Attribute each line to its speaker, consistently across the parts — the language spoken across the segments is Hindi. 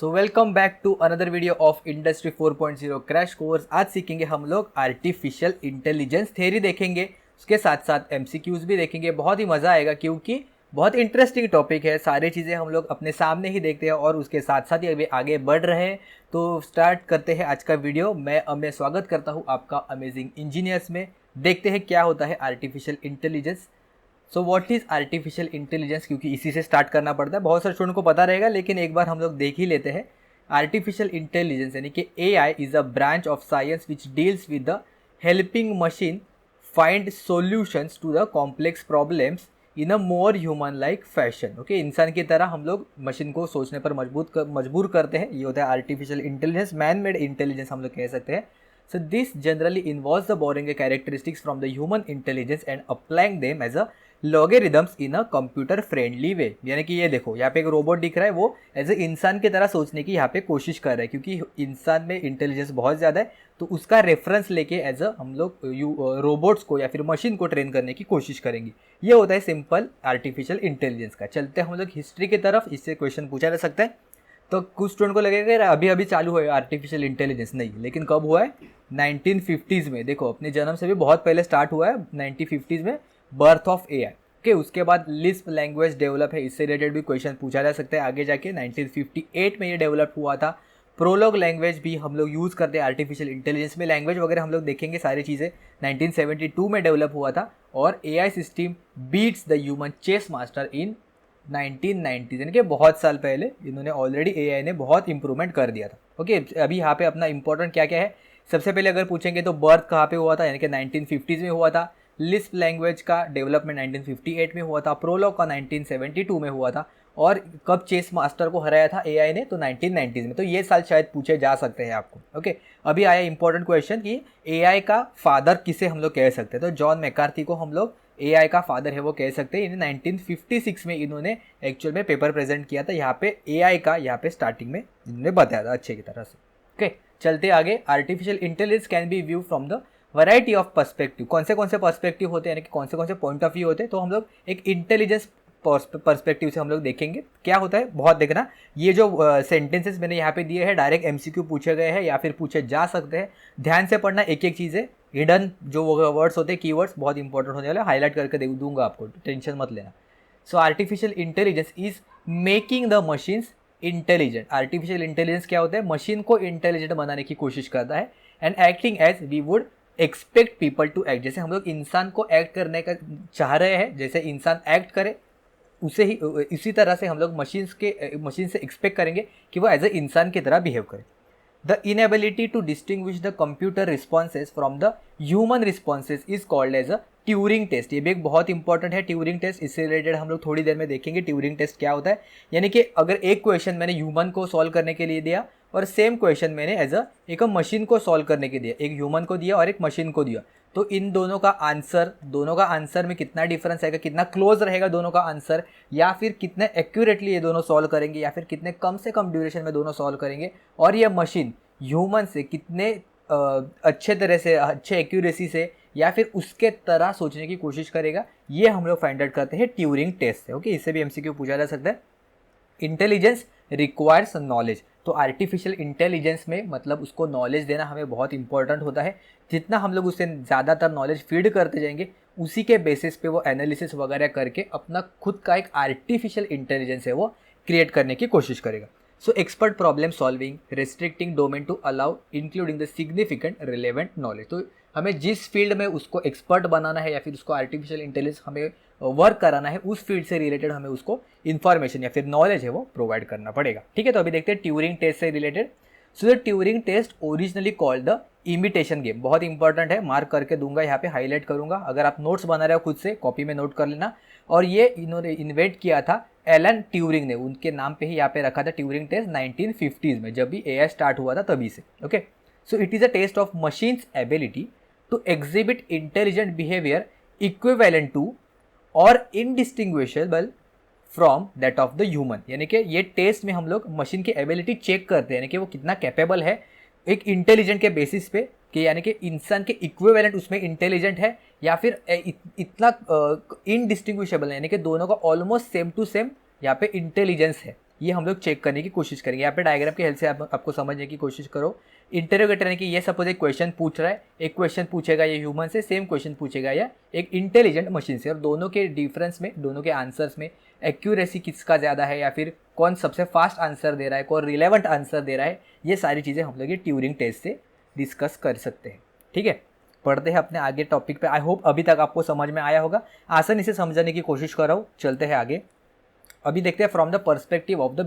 Speaker 1: So welcome back to another video of industry 4.0 crash course. आज सीखेंगे हम लोग आर्टिफिशियल इंटेलिजेंस थ्योरी देखेंगे, उसके साथ साथ एमसीक्यूज भी देखेंगे। बहुत ही मज़ा आएगा क्योंकि बहुत इंटरेस्टिंग टॉपिक है। सारी चीज़ें हम लोग अपने सामने ही देखते हैं और उसके साथ साथ ही अभी आगे बढ़ रहे हैं। तो स्टार्ट करते हैं आज का वीडियो। मैं स्वागत करता हूँ आपका अमेजिंग इंजीनियर्स में। देखते हैं क्या होता है artificial intelligence. So what is artificial intelligence, क्योंकि इसी से स्टार्ट करना पड़ता है। बहुत सारे स्टूडेंट को पता रहेगा लेकिन एक बार हम लोग देख ही लेते हैं। आर्टिफिशियल इंटेलिजेंस यानी कि AI is a branch of science which deals with the helping machine find solutions to the complex problems in a more human like fashion. Okay, इंसान की तरह हम लोग मशीन को सोचने पर मजबूर करते हैं। ये होता है artificial intelligence, man made intelligence हम लोग कह सकते हैं। So this generally involves the borrowing a characteristics from the human intelligence and applying them as a logarithms in a computer friendly way। यानी कि ये देखो, यहाँ पे एक रोबोट दिख रहा है, वो एज ए इंसान की तरह सोचने की यहाँ पे कोशिश कर रहा है क्योंकि इंसान में इंटेलिजेंस बहुत ज़्यादा है। तो उसका रेफरेंस लेके एज अ हम लोग रोबोट्स को या फिर मशीन को ट्रेन करने की कोशिश करेंगे। ये होता है सिंपल आर्टिफिशियल इंटेलिजेंस का। चलते हैं हम लोग हिस्ट्री की तरफ, इससे क्वेश्चन पूछा जा सकता है। तो कुछ स्टूडेंट को लगेगा कि अभी अभी चालू हुआ है आर्टिफिशियल इंटेलिजेंस, नहीं, लेकिन कब हुआ है? 1950s में। देखो, अपने जन्म से भी बहुत पहले स्टार्ट हुआ है 1950s में, बर्थ ऑफ एआई। ओके, उसके बाद लिस्प लैंग्वेज डेवलप है, इससे रिलेटेड भी क्वेश्चन पूछा जा सकता है आगे जाके। 1958 में ये डेवलप हुआ था। प्रोलॉग लैंग्वेज भी हम लोग यूज़ करते हैं आर्टिफिशियल इंटेलिजेंस में। लैंग्वेज वगैरह हम लोग देखेंगे, सारी चीज़ें 1972 में डेवलप हुआ था। और AI system beats the human chess master in 1990, यानी कि बहुत साल पहले इन्होंने ऑलरेडी एआई ने बहुत इंप्रूवमेंट कर दिया था। ओके, अभी यहाँ पे अपना इंपॉर्टेंट क्या क्या है, सबसे पहले अगर पूछेंगे तो बर्थ कहाँ पे हुआ था, यानी कि 1950s में हुआ था। लिस्प लैंग्वेज का डेवलपमेंट 1958 में हुआ था। प्रोलॉग का 1972 में हुआ था। और कब चेस मास्टर को हराया था एआई ने, तो 1990s में। तो ये साल शायद पूछे जा सकते हैं आपको। ओके, अभी आया इंपॉर्टेंट क्वेश्चन कि एआई का फादर किसे हम लोग कह सकते हैं। तो जॉन मैकार्थी को हम लोग एआई का फादर है वो कह सकते हैं। इन्हें 1956 में इन्होंने एक्चुअल में पेपर प्रेजेंट किया था। यहाँ पे एआई का यहाँ पे स्टार्टिंग में इन्होंने बताया था अच्छे की तरह से। ओके, चलते आगे। Artificial intelligence can be view from the variety of perspective. कौन से पर्सपेक्टिव होते हैं, यानी कि कौन से पॉइंट ऑफ व्यू होते हैं। तो हम लोग एक इंटेलिजेंस पर्सपेक्टिव से हम लोग देखेंगे क्या होता है। बहुत देखना, ये जो सेंटेंसेस मैंने यहाँ पे दिए हैं डायरेक्ट एमसीक्यू पूछे गए हैं या फिर पूछे जा सकते हैं। ध्यान से पढ़ना, एक एक चीज़ें हिडन जो वर्ड्स होते हैं, कीवर्ड्स बहुत इंपॉर्टेंट होने वाले, हाईलाइट करके दे दूंगा आपको, टेंशन मत लेना। So artificial intelligence is making the machines intelligent. Artificial intelligence क्या होता है? मशीन को इंटेलिजेंट बनाने की कोशिश करता है। And acting as we would expect people to act. जैसे हम लोग इंसान को एक्ट करने का चाह रहे हैं, जैसे इंसान एक्ट करे उसे ही इसी तरह से हम लोग मशीन से एक्सपेक्ट करेंगे कि वो एज ए इंसान की तरह बिहेव करे। The inability to distinguish the computer responses from the human responses is called as a Turing test. ये भी एक बहुत इंपॉर्टेंट है ट्यूरिंग टेस्ट, इससे रिलेटेड हम लोग थोड़ी देर में देखेंगे ट्यूरिंग टेस्ट क्या होता है। यानी कि अगर एक क्वेश्चन मैंने ह्यूमन को सॉल्व करने के लिए दिया और सेम क्वेश्चन मैंने एज एक मशीन को सॉल्व करने के दिया, एक ह्यूमन को दिया और एक मशीन को दिया, तो इन दोनों का आंसर में कितना डिफरेंस आएगा, कितना क्लोज रहेगा दोनों का आंसर, या फिर कितने एक्यूरेटली ये दोनों सॉल्व करेंगे, या फिर कितने कम से कम ड्यूरेशन में दोनों सॉल्व करेंगे, और ये मशीन ह्यूमन से कितने अच्छे तरह से, अच्छे एक्यूरेसी से या फिर उसके तरह सोचने की कोशिश करेगा, ये हम लोग फाइंड आउट करते हैं ट्यूरिंग टेस्ट से। ओके, इससे भी एमसीक्यू पूछा जा सकता है। Intelligence requires knowledge. तो आर्टिफिशियल इंटेलिजेंस में मतलब उसको नॉलेज देना हमें बहुत इंपॉर्टेंट होता है। जितना हम लोग उससे ज़्यादातर नॉलेज फीड करते जाएंगे, उसी के बेसिस पे वो एनालिसिस वगैरह करके अपना खुद का एक आर्टिफिशियल इंटेलिजेंस है वो क्रिएट करने की कोशिश करेगा। So expert problem solving, restricting domain to allow including the significant relevant knowledge. तो हमें जिस फील्ड में उसको एक्सपर्ट बनाना है या फिर उसको आर्टिफिशियल इंटेलिजेंस हमें वर्क कराना है, उस फील्ड से रिलेटेड हमें उसको इन्फॉर्मेशन या फिर नॉलेज है वो प्रोवाइड करना पड़ेगा। ठीक है, तो अभी देखते हैं ट्यूरिंग टेस्ट से related. So the Turing test originally called the imitation game. बहुत इंपॉर्टेंट है, मार्क करके दूंगा, यहाँ पे हाईलाइट करूंगा। अगर आप नोट्स बना रहे हो खुद से, कॉपी में नोट कर लेना। और ये इन्होंने इन्वेंट किया था एलन ट्यूरिंग ने, उनके नाम पे ही यहाँ पे रखा था ट्यूरिंग टेस्ट 1950s में, जब भी एआई स्टार्ट हुआ था तभी से। Okay, so it is a test of machine's ability to exhibit intelligent behaviour equivalent to or indistinguishable from that of the human. यानी कि ये टेस्ट में हम लोग मशीन की एबिलिटी चेक करते हैं, यानी कि वो कितना कैपेबल है एक इंटेलिजेंट के बेसिस पे, कि यानी कि इंसान के इक्विवेलेंट उसमें इंटेलिजेंट है या फिर इतना इनडिस्टिंग्विशेबल है, यानी कि दोनों का ऑलमोस्ट सेम टू सेम यहाँ पे इंटेलिजेंस है। ये हम लोग चेक करने की कोशिश करेंगे। यहाँ पे डायग्राम की हेल्प से आपको समझने की कोशिश करो। इंटरोगेटर यानी कि ये सपोज एक क्वेश्चन पूछ रहा है, एक क्वेश्चन पूछेगा ये ह्यूमन से, सेम क्वेश्चन पूछेगा या एक इंटेलिजेंट मशीन से, और दोनों के डिफरेंस में, दोनों के आंसर्स में एक्यूरेसी किसका ज़्यादा है, या फिर कौन सबसे फास्ट आंसर दे रहा है, कौन रिलेवेंट आंसर दे रहा है, ये सारी चीज़ें हम लोग ये ट्यूरिंग टेस्ट से डिस्कस कर सकते हैं। ठीक है, पढ़ते हैं अपने आगे टॉपिक पे। आई होप अभी तक आपको समझ में आया होगा, आसानी से समझने की कोशिश कर रहा हूँ। चलते हैं आगे। अभी देखते हैं from the perspective of the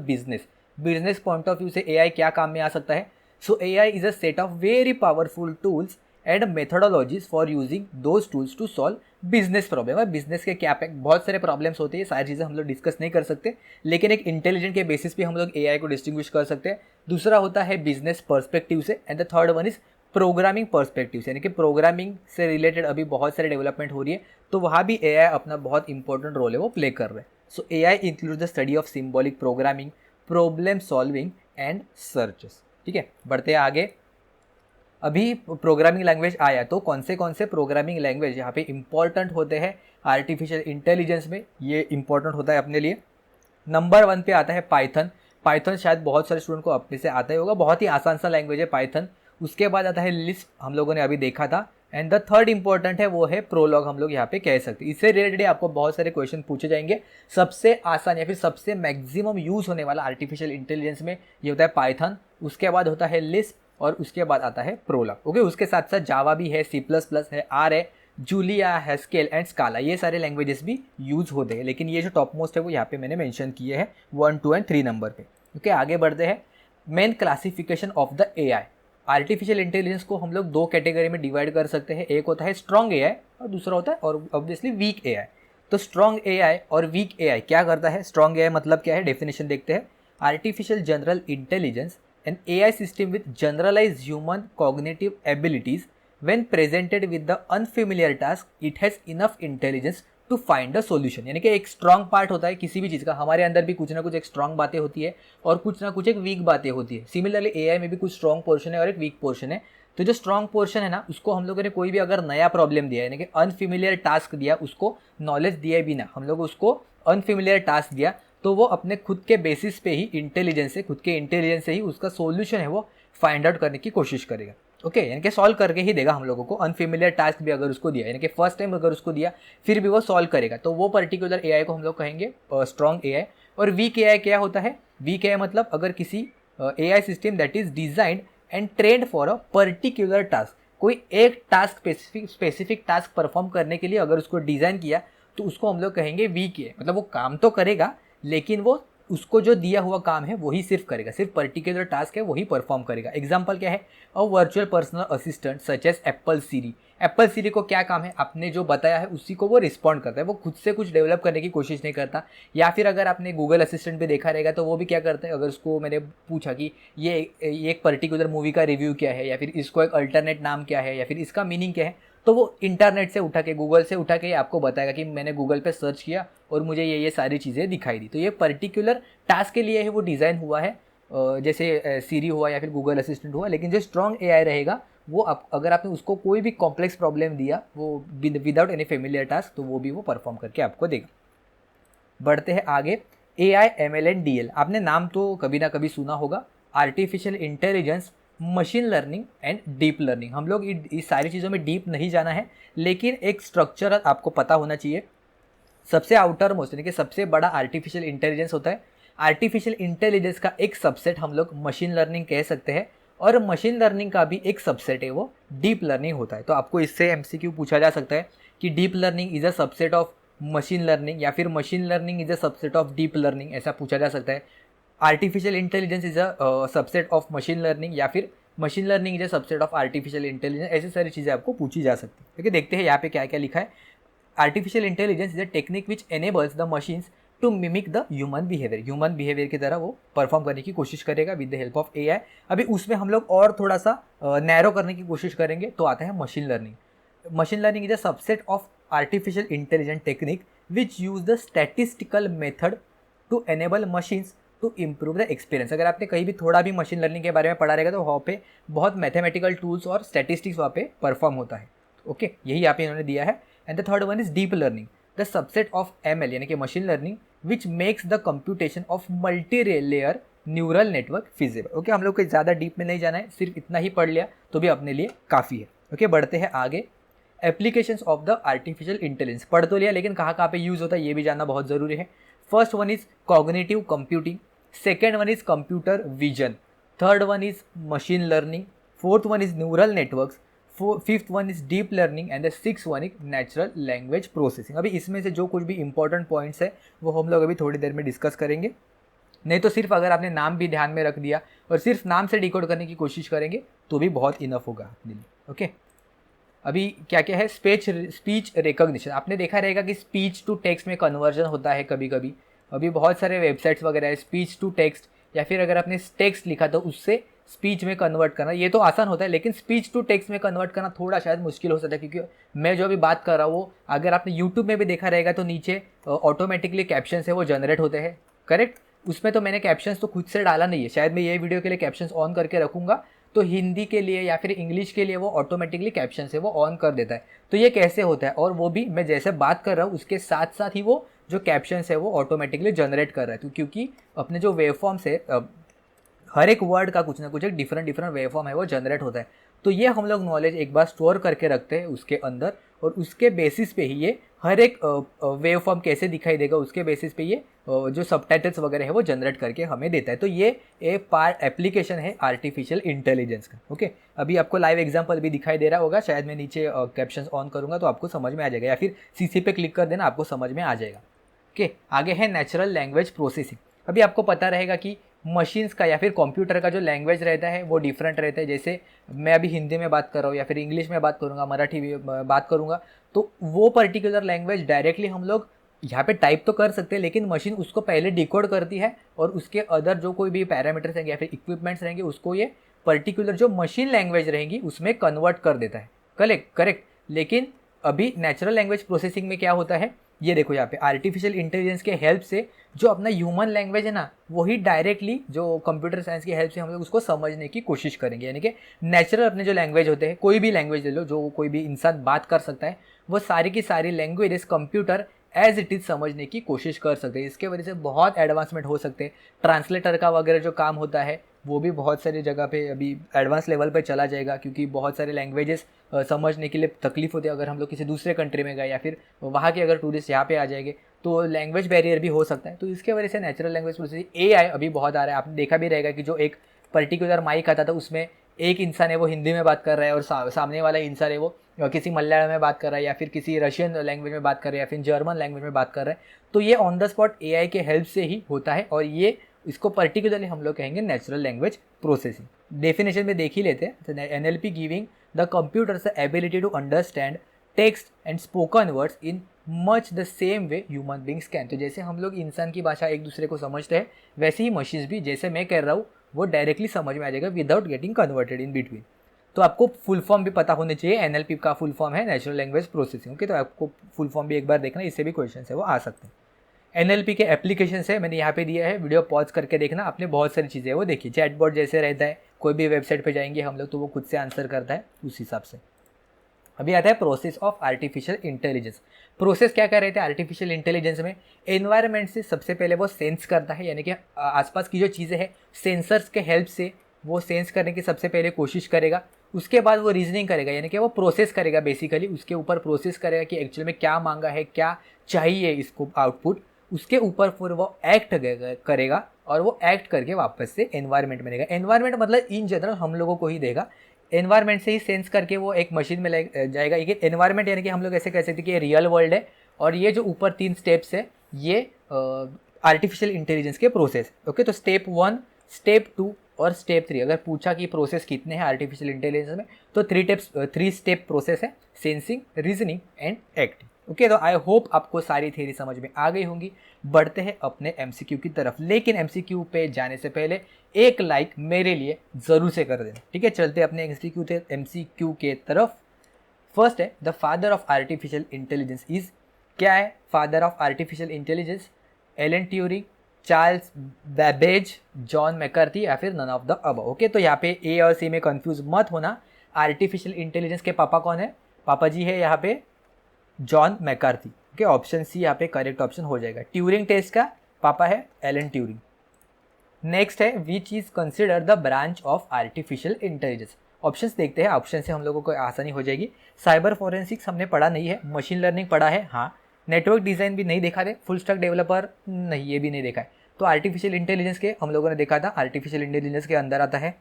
Speaker 1: business point of view से एआई क्या काम में आ सकता है। So AI is a set of very powerful tools and methodologies for using those tools to solve business problem. Business के क्या बहुत सारे प्रॉब्लम्स होते हैं, सारी चीज़ें हम लोग डिस्कस नहीं कर सकते, लेकिन एक इंटेलिजेंट के बेसिस पे हम लोग एआई को डिस्टिंग्विश कर सकते हैं। दूसरा होता है बिजनेस पर्सपेक्टिव से, and the third one is programming perspective से, यानी कि प्रोग्रामिंग से रिलेटेड अभी बहुत सारी डेवलपमेंट हो रही है, तो वहाँ भी एआई अपना बहुत इंपॉर्टेंट रोल है वो प्ले कर रहे हैं। सो AI include the study of symbolic programming, problem solving and searches. ठीक है, बढ़ते हैं आगे। अभी प्रोग्रामिंग लैंग्वेज आया, तो कौन से प्रोग्रामिंग लैंग्वेज यहाँ पे इंपॉर्टेंट होते हैं आर्टिफिशियल इंटेलिजेंस में, ये इंपॉर्टेंट होता है अपने लिए। नंबर 1 पे आता है पाइथन। पाइथन शायद बहुत सारे स्टूडेंट को अपने से आता ही होगा, बहुत ही आसान सा लैंग्वेज है पाइथन। उसके बाद आता है लिस्प, हम लोगों ने अभी देखा था, एंड द थर्ड इंपॉर्टेंट है वो है प्रोलॉग, हम लोग यहाँ पे कह सकते हैं। इससे रिलेटेड आपको बहुत सारे क्वेश्चन पूछे जाएंगे। सबसे आसान या फिर सबसे मैक्सिमम यूज होने वाला आर्टिफिशियल इंटेलिजेंस में ये होता है पाइथन, उसके बाद होता है लिस्प, और उसके बाद आता है प्रोलॉग। ओके, उसके साथ साथ जावा भी है, C++ है, आर है, जूलिया, हैस्केल एंड स्काला, ये सारे लैंग्वेजेस भी यूज होते हैं, लेकिन ये जो टॉप मोस्ट है वो यहाँ पे मैंने मेंशन किए हैं 1, 2 एंड 3 नंबर पे। ओके, आगे बढ़ते हैं। Main classification of the AI. Artificial intelligence को हम लोग 2 कैटेगरी में डिवाइड कर सकते हैं। एक होता है स्ट्रॉन्ग एआई और दूसरा होता है और ऑब्वियसली वीक एआई। तो स्ट्रॉन्ग एआई और वीक एआई क्या करता है? स्ट्रॉन्ग एआई मतलब क्या है, डेफिनेशन देखते हैं। Artificial general intelligence, an AI system with generalized human cognitive abilities. When presented with the unfamiliar task, it has enough intelligence to find a solution. यानी कि एक स्ट्रॉन्ग पार्ट होता है किसी भी चीज़ का, हमारे अंदर भी कुछ ना कुछ एक स्ट्रॉन्ग बातें होती है और कुछ ना कुछ एक वीक बातें होती है। सिमिलरली एआई में भी कुछ स्ट्रॉन्ग पोर्शन है और एक वीक पोर्शन है। तो जो स्ट्रॉन्ग पोर्शन है ना, उसको हम लोगों ने कोई भी अगर नया प्रॉब्लम दिया, यानी कि अनफेमिलियर टास्क दिया, उसको नॉलेज दिए बिना हम लोग उसको अनफेमिलियर टास्क दिया, तो वो अपने खुद के बेसिस पे ही इंटेलिजेंस से, खुद के इंटेलिजेंस से ही उसका सॉल्यूशन है वो फाइंड आउट करने की कोशिश करेगा। ओके, यानी कि सॉल्व करके ही देगा हम लोगों को। अनफेमिलियर टास्क भी अगर उसको दिया, यानी कि फर्स्ट टाइम अगर उसको दिया फिर भी वो सॉल्व करेगा, तो वो पर्टिकुलर एआई को हम लोग कहेंगे स्ट्रॉन्ग एआई। और वीक एआई क्या होता है? वीक एआई मतलब अगर किसी AI system that is designed and trend for a particular task, कोई एक टास्क स्पेसिफिक टास्क परफॉर्म करने के लिए अगर उसको डिज़ाइन किया, तो उसको हम लोग कहेंगे वीक एआई। मतलब वो काम तो करेगा, लेकिन वो उसको जो दिया हुआ काम है वही सिर्फ करेगा, सिर्फ पर्टिकुलर टास्क है वही परफॉर्म करेगा। एग्जांपल क्या है? A virtual personal assistant such as Apple Siri. Apple Siri को क्या काम है? आपने जो बताया है उसी को वो रिस्पॉन्ड करता है, वो खुद से कुछ डेवलप करने की कोशिश नहीं करता। या फिर अगर आपने गूगल असिस्टेंट पे देखा रहेगा, तो वो भी क्या करता है, अगर उसको मैंने पूछा कि ये एक पर्टिकुलर मूवी का रिव्यू क्या है, या फिर इसको एक अल्टरनेट नाम क्या है, या फिर इसका मीनिंग क्या है, तो वो इंटरनेट से उठा के, गूगल से उठा के आपको बताएगा कि मैंने गूगल पे सर्च किया और मुझे ये सारी चीज़ें दिखाई दी। तो ये पर्टिकुलर टास्क के लिए ही वो डिज़ाइन हुआ है, जैसे सीरी हुआ या फिर गूगल असिस्टेंट हुआ। लेकिन जो स्ट्रॉन्ग एआई रहेगा, वो अगर आपने उसको कोई भी कॉम्प्लेक्स प्रॉब्लम दिया, वो विदाउट एनी फेमिलियर टास्क, तो वो भी वो परफॉर्म करके आपको देगा। बढ़ते हैं आगे। AI, ML एंड DL, आपने नाम तो कभी ना कभी सुना होगा। Artificial intelligence, machine learning and deep learning. हम लोग इस सारी चीज़ों में डीप नहीं जाना है, लेकिन एक स्ट्रक्चर आपको पता होना चाहिए। सबसे आउटर मोस्ट यानी कि सबसे बड़ा आर्टिफिशियल इंटेलिजेंस होता है। आर्टिफिशियल इंटेलिजेंस का एक सबसेट हम लोग मशीन लर्निंग कह सकते हैं, और मशीन लर्निंग का भी एक सबसेट है वो डीप लर्निंग होता है। तो आपको इससे MCQ पूछा जा सकता है कि deep learning is a subset of machine learning, या फिर machine learning is a subset of deep learning, ऐसा पूछा जा सकता है। Artificial intelligence is a subset of machine learning, या फिर machine learning is a subset of artificial intelligence. ऐसी सारी चीज़ें आपको पूछी जा सकती है। देखिए, देखते हैं यहाँ पे क्या क्या लिखा है। Artificial intelligence is a technique which enables the machines to mimic the human behaviour. Human behaviour की तरह वो परफॉर्म करने की कोशिश करेगा with the help of AI. अभी उसमें हम लोग और थोड़ा सा नैरो करने की कोशिश करेंगे, तो आता है machine learning. Machine learning is a subset of artificial intelligence technique which use the statistical method to enable machines to improve the experience. अगर आपने कहीं भी थोड़ा भी मशीन लर्निंग के बारे में पढ़ा रहेगा, तो वहाँ पे बहुत मैथमेटिकल टूल्स और स्टैटिस्टिक्स वहाँ पे परफॉर्म होता है। ओके, यही यहाँ पे इन्होंने दिया है। And the third one is deep learning. The subset of ML यानी कि machine learning which makes the computation of multi layer neural network feasible. Okay, हम लोग को ज़्यादा डीप में नहीं जाना है, सिर्फ इतना ही पढ़ लिया तो भी अपने लिए काफ़ी है। ओके, बढ़ते हैं आगे। Applications of the artificial intelligence पढ़ तो लिया, लेकिन कहाँ कहाँ पे यूज़ होता है ये भी जानना बहुत ज़रूरी है। First one is cognitive computing, second one is computer vision, third one is machine learning, fourth one is neural networks, fifth one is deep learning and the six one is natural language processing. अभी इसमें से जो कुछ भी इंपॉर्टेंट पॉइंट्स है वो हम लोग अभी थोड़ी देर में डिस्कस करेंगे। नहीं तो सिर्फ अगर आपने नाम भी ध्यान में रख दिया और सिर्फ नाम से डिकोड करने की कोशिश करेंगे तो भी बहुत इनफ होगा अपने लिए। ओके, अभी क्या क्या है, स्पीच रिकॉग्निशन। आपने देखा रहेगा कि स्पीच टू टेक्स्ट में कन्वर्जन होता है कभी कभी। अभी बहुत सारे वेबसाइट्स वगैरह है, स्पीच टू टेक्स्ट, या फिर अगर आपने टेक्स्ट लिखा तो उससे स्पीच में कन्वर्ट करना, ये तो आसान होता है, लेकिन स्पीच टू टेक्स्ट में कन्वर्ट करना थोड़ा शायद मुश्किल हो सकता है, क्योंकि मैं जो अभी बात कर रहा हूँ वो अगर आपने यूट्यूब में भी देखा रहेगा तो नीचे ऑटोमेटिकली कैप्शंस है वो जनरेट होते हैं, करेक्ट। उसमें तो मैंने कैप्शंस तो खुद से डाला नहीं है, शायद मैं ये वीडियो के लिए कैप्शंस ऑन करके रखूँगा तो हिंदी के लिए या फिर इंग्लिश के लिए वो ऑटोमेटिकली कैप्शंस है वो ऑन कर देता है। तो ये कैसे होता है, और वो भी मैं जैसे बात कर रहा हूँ उसके साथ साथ ही वो जो कैप्शंस है वो ऑटोमेटिकली जनरेट कर रहा है। तो क्योंकि अपने जो वेवफॉर्म्स है हर एक वर्ड का कुछ ना कुछ एक डिफरेंट वेवफॉर्म है वो जनरेट होता है। तो ये हम लोग नॉलेज एक बार स्टोर करके रखते हैं उसके अंदर, और उसके बेसिस पे ही ये हर एक वेवफॉर्म कैसे दिखाई देगा उसके बेसिस पे ये जो सबटाइटल्स वगैरह है वो जनरेट करके हमें देता है। तो ये एक पार्ट एप्लीकेशन है आर्टिफिशियल इंटेलिजेंस का। ओके, अभी आपको लाइव एग्जांपल भी दिखाई दे रहा होगा, शायद मैं नीचे कैप्शंस ऑन करूँगा तो आपको समझ में आ जाएगा, या फिर CC पे क्लिक कर देना आपको समझ में आ जाएगा। ओके, आगे है नेचुरल लैंग्वेज प्रोसेसिंग। अभी आपको पता रहेगा कि मशीन्स का या फिर कंप्यूटर का जो लैंग्वेज रहता है वो डिफरेंट रहता है। जैसे मैं अभी हिंदी में बात कर रहा हूँ या फिर इंग्लिश में बात करूँगा, मराठी में बात करूँगा, तो वो पर्टिकुलर लैंग्वेज डायरेक्टली हम लोग यहाँ पे टाइप तो कर सकते हैं, लेकिन मशीन उसको पहले डिकोड करती है और उसके अदर जो कोई भी पैरामीटर्स रहेंगे या फिर इक्विपमेंट्स रहेंगे उसको ये पर्टिकुलर जो मशीन लैंग्वेज रहेंगी उसमें कन्वर्ट कर देता है। करेक्ट। लेकिन अभी नेचुरल लैंग्वेज प्रोसेसिंग में क्या होता है, ये देखो यहाँ पे आर्टिफिशियल इंटेलिजेंस के हेल्प से जो अपना ह्यूमन लैंग्वेज है ना वही डायरेक्टली जो कंप्यूटर साइंस की हेल्प से हम लोग उसको समझने की कोशिश करेंगे। यानी कि नेचुरल अपने जो लैंग्वेज होते हैं, कोई भी लैंग्वेज ले लो जो कोई भी इंसान बात कर सकता है, वो सारी की सारी languages computer as it is समझने की कोशिश कर सकते हैं। इसके वजह से बहुत एडवांसमेंट हो सकते हैं। ट्रांसलेटर का वगैरह जो काम होता है वो भी बहुत सारी जगह पे अभी एडवांस लेवल पे चला जाएगा, क्योंकि बहुत सारे लैंग्वेजेस समझने के लिए तकलीफ होती है। अगर हम लोग किसी दूसरे कंट्री में गए या फिर वहाँ के अगर टूरिस्ट यहाँ पे आ जाएंगे तो लैंग्वेज बैरियर भी हो सकता है। तो इसके वजह से नेचुरल लैंग्वेज प्रोसेसिंग AI अभी बहुत आ रहा है। आपने देखा भी रहेगा कि जो एक पर्टिकुलर माइक आता था उसमें एक इंसान है वो हिंदी में बात कर रहा है और सामने वाला इंसान है वो किसी मलयालम में बात कर रहा है या फिर किसी रशियन लैंग्वेज में बात कर रहा है या फिर जर्मन लैंग्वेज में बात कर रहा है। तो ये ऑन द स्पॉट AI के हेल्प से ही होता है, और ये इसको पर्टिकुलरली हम लोग कहेंगे नेचुरल लैंग्वेज प्रोसेसिंग। डेफिनेशन में देख ही लेते हैं। NLP giving the computers the ability to understand text and spoken words in much the same way human beings can. तो जैसे हम लोग इंसान की भाषा एक दूसरे को समझते हैं वैसे ही मशीन्स भी, जैसे मैं कह रहा हूँ वो डायरेक्टली समझ में आ जाएगा without getting converted in between. तो आपको फुल फॉर्म भी पता होने चाहिए। NLP का फुल फॉर्म है नेचुरल लैंग्वेज प्रोसेसिंग। ओके, तो आपको फुल फॉर्म भी एक बार देखना, इससे भी क्वेश्चन है वो आ सकते हैं। NLP के एप्लीकेशन है मैंने यहाँ पे दिया है, वीडियो पॉज करके देखना, आपने बहुत सारी चीज़ें वो देखिए। चैटबॉट जैसे रहता है, कोई भी वेबसाइट पे जाएंगे हम लोग तो वो खुद से आंसर करता है उस हिसाब से। अभी आता है process of artificial intelligence. Process क्या कर रहे थे आर्टिफिशियल इंटेलिजेंस में, एनवायरनमेंट से सबसे पहले वो सेंस करता है, यानी कि आसपास की जो चीज़ें हैं सेंसर्स के हेल्प से वो सेंस करने की सबसे पहले कोशिश करेगा। उसके बाद वो रीजनिंग करेगा, यानी कि वो प्रोसेस करेगा, बेसिकली उसके ऊपर प्रोसेस करेगा कि एक्चुअली में क्या मांगा है, क्या चाहिए इसको आउटपुट। उसके ऊपर फिर वो एक्ट करेगा और वो एक्ट करके वापस से एनवायरनमेंट में देगा। एनवायरनमेंट मतलब इन जनरल हम लोगों को ही देगा, एनवायरनमेंट से ही सेंस करके वो एक मशीन में ले जाएगा। ये एनवायरनमेंट यानी कि हम लोग ऐसे कह सकते हैं कि ये रियल वर्ल्ड है, और ये जो ऊपर 3 स्टेप्स है ये आर्टिफिशियल इंटेलिजेंस के प्रोसेस। ओके, तो स्टेप 1, स्टेप 2 और स्टेप 3। अगर पूछा कि प्रोसेस कितने हैं आर्टिफिशियल इंटेलिजेंस में, तो 3 स्टेप प्रोसेस है, sensing, reasoning and acting. Okay, तो आई होप आपको सारी थ्योरी समझ में आ गई होंगी। बढ़ते हैं अपने MCQ की तरफ, लेकिन MCQ पे जाने से पहले एक लाइक मेरे लिए ज़रूर से कर देना, ठीक है। चलते अपने MCQ के तरफ। फर्स्ट है the father of artificial intelligence is, क्या है father of artificial intelligence? Alan Turing, Charles Babbage, John McCarthy या फिर none of the above. Okay, तो यहाँ पे A और C में कंफ्यूज मत होना। आर्टिफिशियल इंटेलिजेंस के पापा कौन है? पापा जी है यहाँ पे John McCarthy. Okay, option C यहाँ पे करेक्ट ऑप्शन हो जाएगा। ट्यूरिंग टेस्ट का पापा है एलन ट्यूरिंग। नेक्स्ट है which is consider the branch of artificial intelligence. Options देखते हैं, ऑप्शन से हम लोगों को आसानी हो जाएगी। साइबर फोरेंसिक्स हमने पढ़ा नहीं है, मशीन लर्निंग पढ़ा है हाँ, नेटवर्क डिज़ाइन भी नहीं देखा है, फुल स्टैक डेवलपर नहीं, ये भी नहीं देखा है। तो आर्टिफिशियल इंटेलिजेंस के हम लोगों ने देखा था, आर्टिफिशियल इंटेलिजेंस के अंदर आता है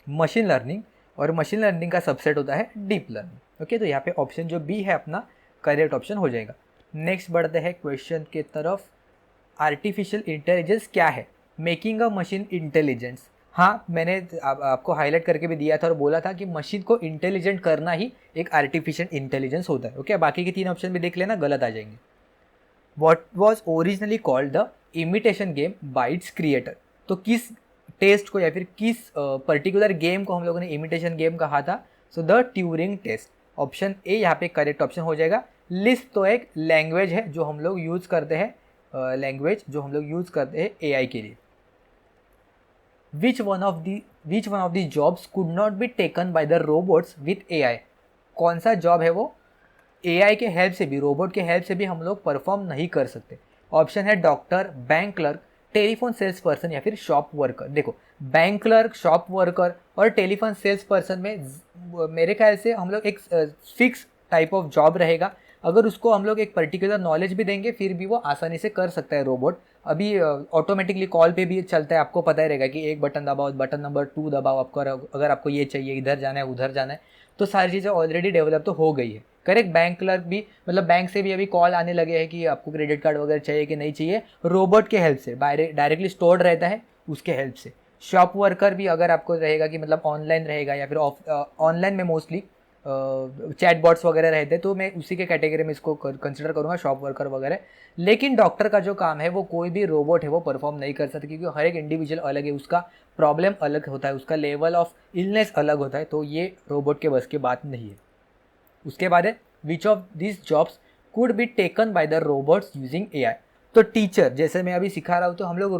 Speaker 1: मशीन लर्निंग, और मशीन लर्निंग का सबसेट होता है डीप लर्निंग। ओके, तो यहाँ पे ऑप्शन जो बी है अपना करेक्ट ऑप्शन हो जाएगा। नेक्स्ट बढ़ते हैं क्वेश्चन के तरफ। आर्टिफिशियल इंटेलिजेंस क्या है? Making a machine intelligence. हाँ, मैंने आपको हाईलाइट करके भी दिया था और बोला था कि मशीन को इंटेलिजेंट करना ही एक आर्टिफिशियल इंटेलिजेंस होता है। ओके, बाकी के 3 ऑप्शन भी देख लेना, गलत आ जाएंगे। What was originally called the imitation game bye it's creator. तो किस टेस्ट को या फिर किस पर्टिकुलर गेम को हम लोगों ने इमिटेशन गेम कहा था? So the Turing test. Option A यहाँ पे करेक्ट ऑप्शन हो जाएगा। लिस्प तो एक लैंग्वेज है जो हम लोग यूज़ करते हैं, AI के लिए। Which one of the jobs could not be taken by the robots with AI? कौन सा जॉब है वो AI के हेल्प से भी, रोबोट के हेल्प से भी हम लोग परफॉर्म नहीं कर सकते? ऑप्शन है doctor, bank clerk, telephone sales person या फिर शॉप वर्कर। देखो, बैंक क्लर्क, शॉप वर्कर और टेलीफोन सेल्स पर्सन में मेरे ख्याल से हम लोग एक फिक्स टाइप ऑफ जॉब रहेगा। अगर उसको हम लोग एक पर्टिकुलर नॉलेज भी देंगे फिर भी वो आसानी से कर सकता है रोबोट। अभी ऑटोमेटिकली कॉल पे भी चलता है, आपको पता ही रहेगा कि एक बटन दबाओ, बटन नंबर 2 दबाओ, आपको अगर आपको ये चाहिए, इधर जाना है, उधर जाना है, तो सारी चीज़ें ऑलरेडी डेवलप तो हो गई है। करेक्ट, बैंक क्लर्क भी, मतलब बैंक से भी अभी कॉल आने लगे हैं कि आपको क्रेडिट कार्ड वगैरह चाहिए कि नहीं चाहिए, रोबोट के हेल्प से डायरेक्टली स्टोर्ड रहता है, उसके हेल्प से। शॉप वर्कर भी अगर आपको रहेगा कि मतलब ऑनलाइन रहेगा या फिर ऑनलाइन में मोस्टली चैट बॉट्स वगैरह रहते हैं, तो मैं उसी के कैटेगरी में इसको कंसिडर करूँगा, शॉप वर्कर वगैरह। लेकिन डॉक्टर का जो काम है वो कोई भी रोबोट है वो परफॉर्म नहीं कर सकता, क्योंकि हर एक इंडिविजुअल अलग है, उसका प्रॉब्लम अलग होता है, उसका लेवल ऑफ इलनेस अलग होता है, तो ये रोबोट के बस की बात नहीं है। उसके बाद है which of this jobs could be taken by the robots using AI। तो टीचर, जैसे मैं अभी सिखा रहा हूँ, तो हम लोग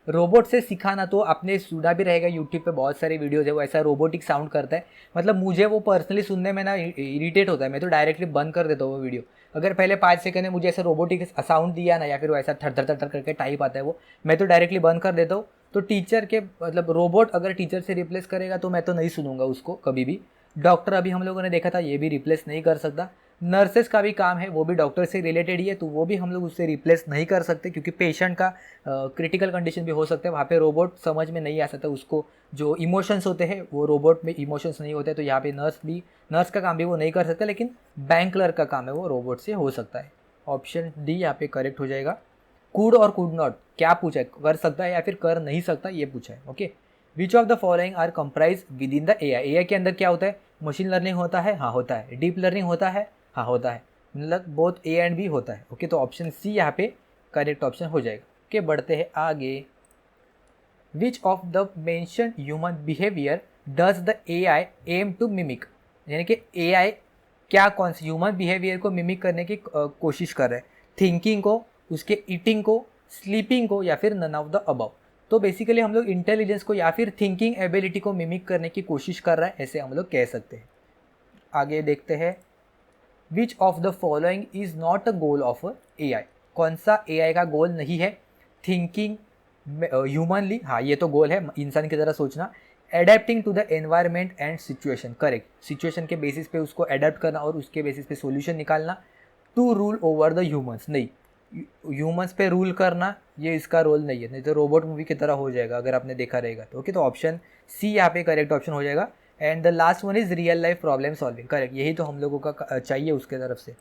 Speaker 1: रोबोट से सिखाना, तो आपने सुना भी रहेगा, यूट्यूब पे बहुत सारे वीडियोज़ है, वो ऐसा रोबोटिक साउंड करता है। मतलब मुझे वो पर्सनली सुनने में ना इरिटेट होता है, मैं तो डायरेक्टली बंद कर देता हूँ वो वीडियो। अगर पहले 5 सेकंड में मुझे ऐसा रोबोटिक साउंड दिया ना, या फिर वो ऐसा थर थर थर थर करके टाइप आता है वो, मैं तो डायरेक्टली बंद कर देता हूँ। तो टीचर के मतलब रोबोट अगर टीचर से रिप्लेस करेगा तो मैं तो नहीं सुनूंगा उसको कभी भी। डॉक्टर अभी हम लोगों ने देखा था, ये भी रिप्लेस नहीं कर सकता। नर्सेस का भी काम है, वो भी डॉक्टर से रिलेटेड ही है, तो वो भी हम लोग उससे रिप्लेस नहीं कर सकते, क्योंकि पेशेंट का क्रिटिकल कंडीशन भी हो सकता है, वहाँ पे रोबोट समझ में नहीं आ सकता, उसको जो इमोशंस होते हैं वो रोबोट में इमोशंस नहीं होते, तो यहाँ पे नर्स का काम भी वो नहीं कर सकता। लेकिन बैंक क्लर्क का काम है वो रोबोट से हो सकता है। ऑप्शन डी यहाँ पे करेक्ट हो जाएगा। कुड और कुड नॉट क्या पूछा है? कर सकता है या फिर कर नहीं सकता, ये पूछा है। Okay, which of the following are comprise within the AI के अंदर क्या होता है? मशीन लर्निंग होता है, हाँ होता है। डीप लर्निंग होता है, हाँ होता है। मतलब बोथ A एंड B होता है। ओके, तो ऑप्शन सी यहाँ पे करेक्ट ऑप्शन हो जाएगा। ओके, बढ़ते हैं आगे। Which of the mention human behaviour does the AI aim to mimic? यानी कि AI क्या कौन सी ह्यूमन बिहेवियर को मिमिक करने की कोशिश कर रहा है? थिंकिंग को, उसके ईटिंग को, स्लीपिंग को, या फिर नन ऑफ द अबव। तो बेसिकली हम लोग इंटेलिजेंस को या फिर थिंकिंग एबिलिटी को मिमिक करने की कोशिश कर रहा है, ऐसे हम लोग कह सकते हैं। आगे देखते हैं। विच of the following is not a goal of AI? कौन सा AI का गोल नहीं है? थिंकिंग ह्यूमनली, हाँ ये तो गोल है, इंसान की तरह सोचना। Adapting to the environment and situation, correct, situation के बेसिस पे उसको एडेप्ट करना और उसके बेसिस पे सोल्यूशन निकालना। To rule over the humans, नहीं, ह्यूमंस पे रूल करना ये इसका रोल नहीं है, नहीं तो रोबोट मूवी की तरह हो जाएगा अगर आपने देखा रहेगा तो। ओके, तो ऑप्शन सी यहाँ पे करेक्ट ऑप्शन हो जाएगा। And the last one is real life problem solving, correct, यही तो हम लोगों का चाहिए उसके तरफ से।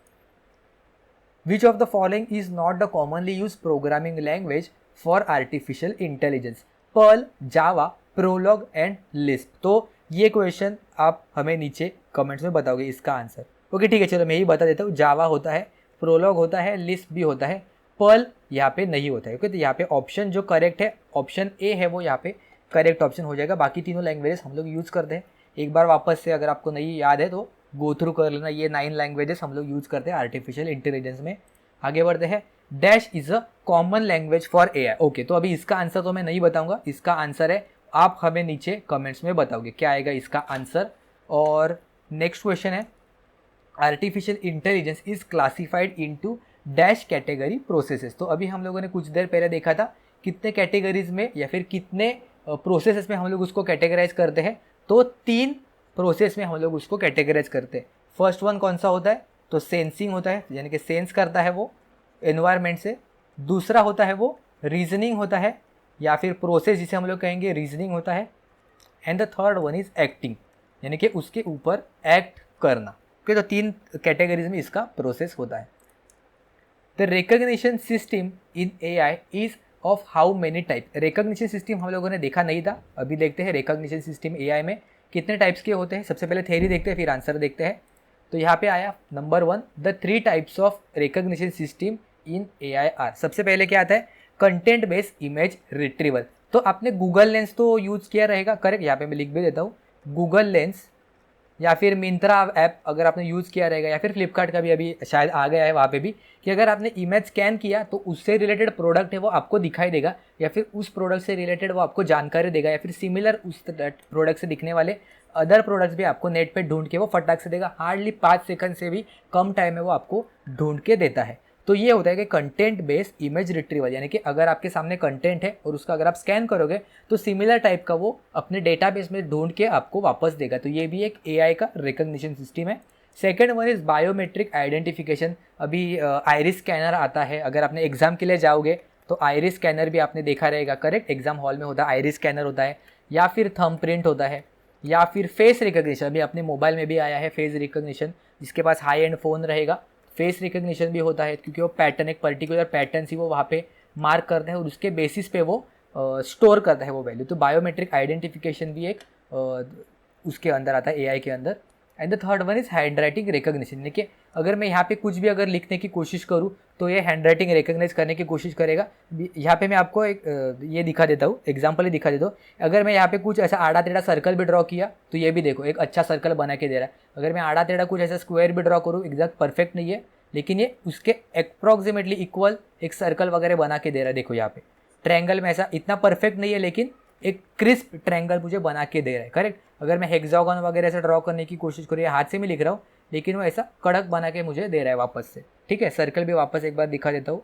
Speaker 1: Which of the following is not the commonly use programming language for artificial intelligence? Perl, Java, Prolog and Lisp. तो ये क्वेश्चन आप हमें नीचे कमेंट्स में बताओगे इसका आंसर। ओके ठीक है, चलो मैं ही बता देता हूँ। जावा होता है, प्रोलॉग होता है, लिस्प भी होता है, पर्ल यहाँ पे नहीं होता है। ओके, तो यहाँ पे ऑप्शन जो करेक्ट है ऑप्शन ए है, वो यहाँ पे करेक्ट ऑप्शन हो जाएगा। बाकी तीनों लैंग्वेजेस हम लोग यूज़ करते हैं। एक बार वापस से अगर आपको नहीं याद है तो गो थ्रू कर लेना, ये 9 लैंग्वेजेस हम लोग यूज़ करते हैं आर्टिफिशियल इंटेलिजेंस में। आगे बढ़ते हैं। Dash is a common language for AI। Okay, तो अभी इसका आंसर तो मैं नहीं बताऊंगा, इसका आंसर है आप हमें नीचे कमेंट्स में बताओगे क्या आएगा इसका आंसर। और नेक्स्ट क्वेश्चन है, artificial intelligence is classified into dash category processes. तो अभी हम लोगों ने कुछ देर पहले देखा था कितने कैटेगरीज में या फिर कितने प्रोसेसेस में हम लोग उसको कैटेगराइज करते हैं। तो 3 प्रोसेस में हम लोग उसको कैटेगराइज करते हैं। फर्स्ट वन कौन सा होता है, तो सेंसिंग होता है, यानी कि सेंस करता है वो एनवायरनमेंट से। दूसरा होता है वो रीजनिंग होता है, या फिर प्रोसेस जिसे हम लोग कहेंगे रीजनिंग होता है। And the third one is acting, यानी कि उसके ऊपर एक्ट करना। ओके, तो 3 कैटेगरीज में इसका प्रोसेस होता है। The recognition system in AI is of how many type. Recognition system हम लोगों ने देखा नहीं था, अभी देखते हैं रिकग्निशन सिस्टम AI में कितने टाइप्स के होते हैं। सबसे पहले थ्योरी देखते हैं, फिर आंसर देखते हैं। तो यहाँ पे आया number 1, the 3 types of recognition system in AI are. सबसे पहले क्या आता है, कंटेंट बेस्ड इमेज रिट्रीवल। तो आपने गूगल लेंस तो यूज़ किया रहेगा, करेक्ट। यहाँ पे मैं लिख भी देता हूँ, गूगल लेंस या फिर मिंत्रा ऐप अगर आपने यूज़ किया रहेगा, या फिर फ्लिपकार्ट का भी अभी शायद आ गया है वहाँ पे भी, कि अगर आपने इमेज स्कैन किया तो उससे रिलेटेड प्रोडक्ट है वो आपको दिखाई देगा, या फिर उस प्रोडक्ट से रिलेटेड वो आपको जानकारी देगा, या फिर सिमिलर उस प्रोडक्ट से दिखने वाले अदर प्रोडक्ट्स भी आपको नेट पे ढूंढ के वो फटाक से देगा। हार्डली 5 सेकंड से भी कम टाइम में वो आपको ढूंढ के देता है। तो ये होता है कि कंटेंट बेस्ड इमेज रिट्रीवल, यानी कि अगर आपके सामने कंटेंट है और उसका अगर आप स्कैन करोगे तो सिमिलर टाइप का वो अपने डेटाबेस में ढूंढ के आपको वापस देगा। तो ये भी एक AI का रिकग्निशन सिस्टम है। Second one is biometric identification. अभी आइरिस स्कैनर आता है, अगर आपने एग्जाम के लिए जाओगे तो आइरिस स्कैनर भी आपने देखा रहेगा, करेक्ट। एग्जाम हॉल में होता है, आइरिस स्कैनर होता है, या फिर थंब प्रिंट होता है, या फिर फेस रिकग्निशन। अभी अपने मोबाइल में भी आया है फेस रिकग्निशन, जिसके पास हाई एंड फ़ोन रहेगा फेस रिकग्निशन भी होता है, क्योंकि वो पैटर्न, एक पर्टिकुलर पैटर्न ही वो वहाँ पे मार्क करते हैं और उसके बेसिस पे वो स्टोर करता है वो वैल्यू। तो बायोमेट्रिक आइडेंटिफिकेशन भी एक उसके अंदर आता है AI के अंदर। And the third one is hand writing recognition. देखिए अगर मैं यहाँ पे कुछ भी अगर लिखने की कोशिश करूँ तो ये हैंड राइटिंग रिकग्नाइज करने की कोशिश करेगा। यहाँ पे मैं आपको एक ये दिखा देता हूँ, एग्जाम्पल ही दिखा देता हूँ। अगर मैं यहाँ पे कुछ ऐसा आड़ा टेढ़ा सर्कल भी ड्रॉ किया तो ये भी देखो एक अच्छा सर्कल बना के दे रहा है। अगर मैं आड़ा टेढ़ा कुछ ऐसा स्क्वायर भी ड्रॉ करूँ, एग्जैक्ट परफेक्ट नहीं है, लेकिन ये उसके अप्रॉक्सीमेटली इक्वल एक सर्कल वगैरह बना के दे रहा है। देखो यहाँ पे ट्रायंगल में ऐसा इतना परफेक्ट नहीं है, लेकिन एक क्रिस्प ट्रायंगल मुझे बना के दे रहा है, करेक्ट। अगर मैं हेक्सागन वगैरह ऐसा ड्रॉ करने की कोशिश करूँ, हाथ से मैं लिख रहा हूँ, लेकिन वो ऐसा कड़क बना के मुझे दे रहा है वापस से, ठीक है। सर्कल भी वापस एक बार दिखा देता हूँ,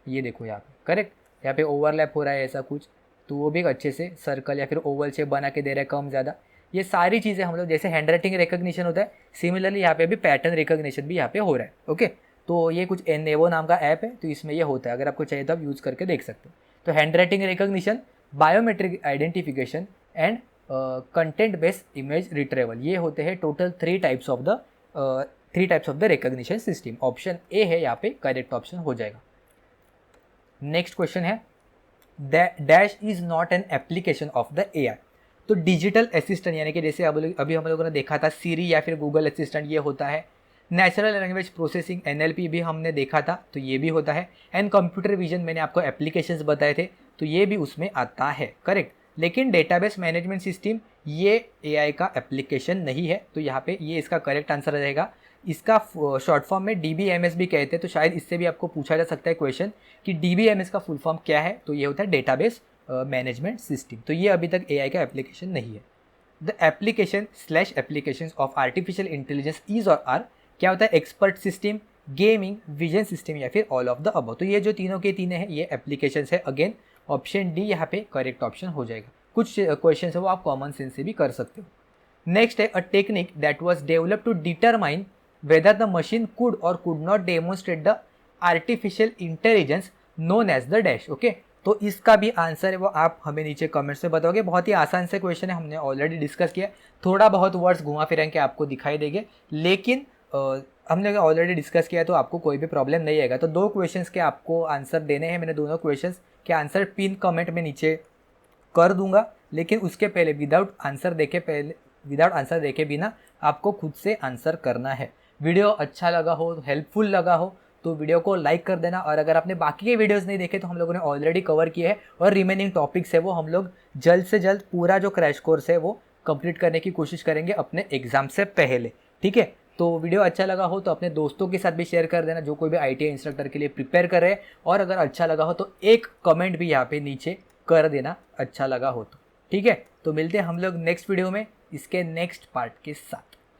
Speaker 1: ये देखो यहाँ पे, करेक्ट। यहाँ पे ओवरलैप हो रहा है ऐसा कुछ, तो वो भी एक अच्छे से सर्कल या फिर ओवल शेप बना के दे रहा है, कम ज़्यादा। ये सारी चीज़ें हम लोग, जैसे हैंड राइटिंग रिकग्निशन होता है, सिमिलरली यहाँ पे भी पैटर्न रिकग्निशन भी यहाँ पे हो रहा है, ओके। तो ये कुछ एनेवो नाम का ऐप है, तो इसमें ये होता है, अगर आपको चाहिए तो आप यूज़ करके देख सकते हो। तो hand writing recognition, biometric identification and content based image retrieval, ये होते हैं total 3 types of the recognition system. Option A है यहाँ पे करेक्ट ऑप्शन हो जाएगा। नेक्स्ट क्वेश्चन है, dash is not an application of the AI। तो डिजिटल असिस्टेंट, यानी कि जैसे अभी हम लोगों ने देखा था सीरी या फिर गूगल असिस्टेंट, ये होता है। नेचुरल लैंग्वेज प्रोसेसिंग NLP भी हमने देखा था, तो ये भी होता है। एंड कंप्यूटर विजन मैंने आपको एप्लीकेशंस बताए थे, तो ये भी उसमें आता है, करेक्ट। लेकिन डेटाबेस मैनेजमेंट सिस्टम ये AI का एप्लीकेशन नहीं है, तो यहाँ पे ये इसका करेक्ट आंसर रहेगा। इसका शॉर्ट फॉर्म में DBMS भी कहते हैं, तो शायद इससे भी आपको पूछा जा सकता है क्वेश्चन कि DBMS का फुल फॉर्म क्या है, तो ये होता है डेटाबेस मैनेजमेंट सिस्टम। तो ये अभी तक AI का एप्लीकेशन नहीं है। The application of artificial intelligence is और आर क्या होता है, expert system, gaming, vision system या फिर ऑल ऑफ द अबव। तो ये जो तीनों के तीन हैं ये एप्लीकेशंस है। अगेन ऑप्शन डी यहाँ पे करेक्ट ऑप्शन हो जाएगा। कुछ क्वेश्चन है वो आप कॉमन सेंस से भी कर सकते हो। नेक्स्ट है, a technique that was develop to determine whether the machine could or could not demonstrate the artificial intelligence known as the dash. Okay, तो इसका भी आंसर है वो आप हमें नीचे कमेंट्स में बताओगे। बहुत ही आसान से क्वेश्चन है, हमने ऑलरेडी डिस्कस किया। थोड़ा बहुत वर्ड्स घुमा फिरा के आपको दिखाई देंगे, लेकिन हमने ऑलरेडी डिस्कस किया, तो आपको कोई भी प्रॉब्लम नहीं आएगा। तो 2 क्वेश्चंस के आपको आंसर देने हैं। मैंने दोनों क्वेश्चंस के आंसर पिन कमेंट में नीचे कर दूंगा, लेकिन उसके पहले विदाउट आंसर देखे बिना आपको खुद से आंसर करना है। वीडियो अच्छा लगा हो, हेल्पफुल लगा हो, तो वीडियो को लाइक कर देना। और अगर आपने बाकी के वीडियोस नहीं देखे तो हम लोगों ने ऑलरेडी कवर किए हैं, और रिमेनिंग टॉपिक्स है वो हम लोग जल्द से जल्द पूरा जो क्रैश कोर्स है वो कंप्लीट करने की कोशिश करेंगे अपने एग्जाम से पहले, ठीक है। तो वीडियो अच्छा लगा हो तो अपने दोस्तों के साथ भी शेयर कर देना, जो कोई भी ITI इंस्ट्रक्टर के लिए प्रिपेयर कर रहे हैं। और अगर अच्छा लगा हो तो एक कमेंट भी यहाँ पे नीचे कर देना, अच्छा लगा हो तो, ठीक है। तो मिलते हैं हम लोग नेक्स्ट वीडियो में इसके नेक्स्ट पार्ट के साथ।